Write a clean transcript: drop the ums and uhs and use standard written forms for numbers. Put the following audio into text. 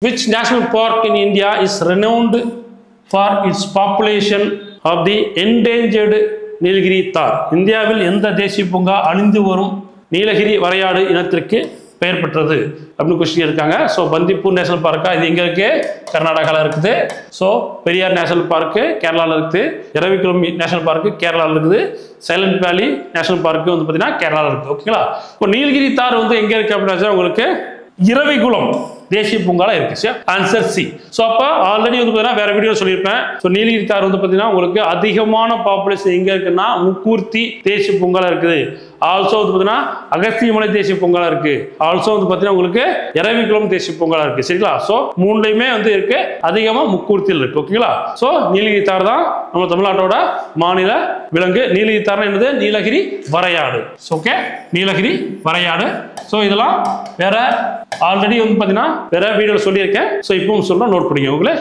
Which national park in India is renowned for its population of the endangered Nilgiri Thar? இந்தியாவில் எந்த தேசிய பூங்கா அழிந்து வரும் நீலகிரி வரையாடு இனத்திற்கு பெயர் பெற்றது அப்படின்னு கொஸ்டின் இருக்காங்க. ஸோ பந்திப்பூர் நேஷனல் பார்க்கா இது எங்கே இருக்கு? கர்நாடகாவில் இருக்குது. ஸோ பெரியார் நேஷனல் பார்க்கு கேரளாவில் இருக்குது. இரவிக்குளம் நேஷனல் பார்க்கு கேரளாவில் இருக்குது. சைலண்ட் வேலி நேஷனல் பார்க்கு வந்து பார்த்தீங்கன்னா கேரளாவில் இருக்குது. ஓகேங்களா? இப்போ நீலகிரி தார் வந்து எங்கே இருக்குது அப்படின்னா உங்களுக்கு இரவிக்குளம் தேசிய பூங்கால இருக்கு. Answer C. ஸோ அப்போ ஆல்ரெடி வந்து பார்த்தீங்கன்னா வேற வீடியோ சொல்லியிருப்பேன். ஸோ நீலகிரி தார் வந்து பார்த்தீங்கன்னா உங்களுக்கு அதிகமான பாப்புலேஷன் எங்கே இருக்குன்னா முக்கூர்த்தி தேசிய பூங்கால இருக்குது. ஆல்சோ வந்து பார்த்தீங்கன்னா அகஸ்தியமலை தேசிய பூங்கால இருக்கு. ஆல்சோ வந்து பார்த்தீங்கன்னா உங்களுக்கு இரவிக்குளம் தேசிய பூங்கால இருக்கு. சரிங்களா? ஸோ மூணுலையுமே வந்து இருக்கு. அதிகமாக முக்கூர்த்தியில் இருக்கு. ஓகேங்களா? ஸோ நீலகிரி தார் தான் நம்ம தமிழ்நாட்டோட மாநில விலங்கு. நீலகிரி தார் என்னது? நீலகிரி வரையாடு. ஓகே, நீலகிரி வரையாடு. ஸோ இதெல்லாம் வேற ஆல்ரெடி வந்து பார்த்தீங்கன்னா வேற வீடியோ சொல்லியிருக்கேன். ஸோ இப்பவும் சொல்றேன், நோட் பண்ணிக்கோங்களேன்.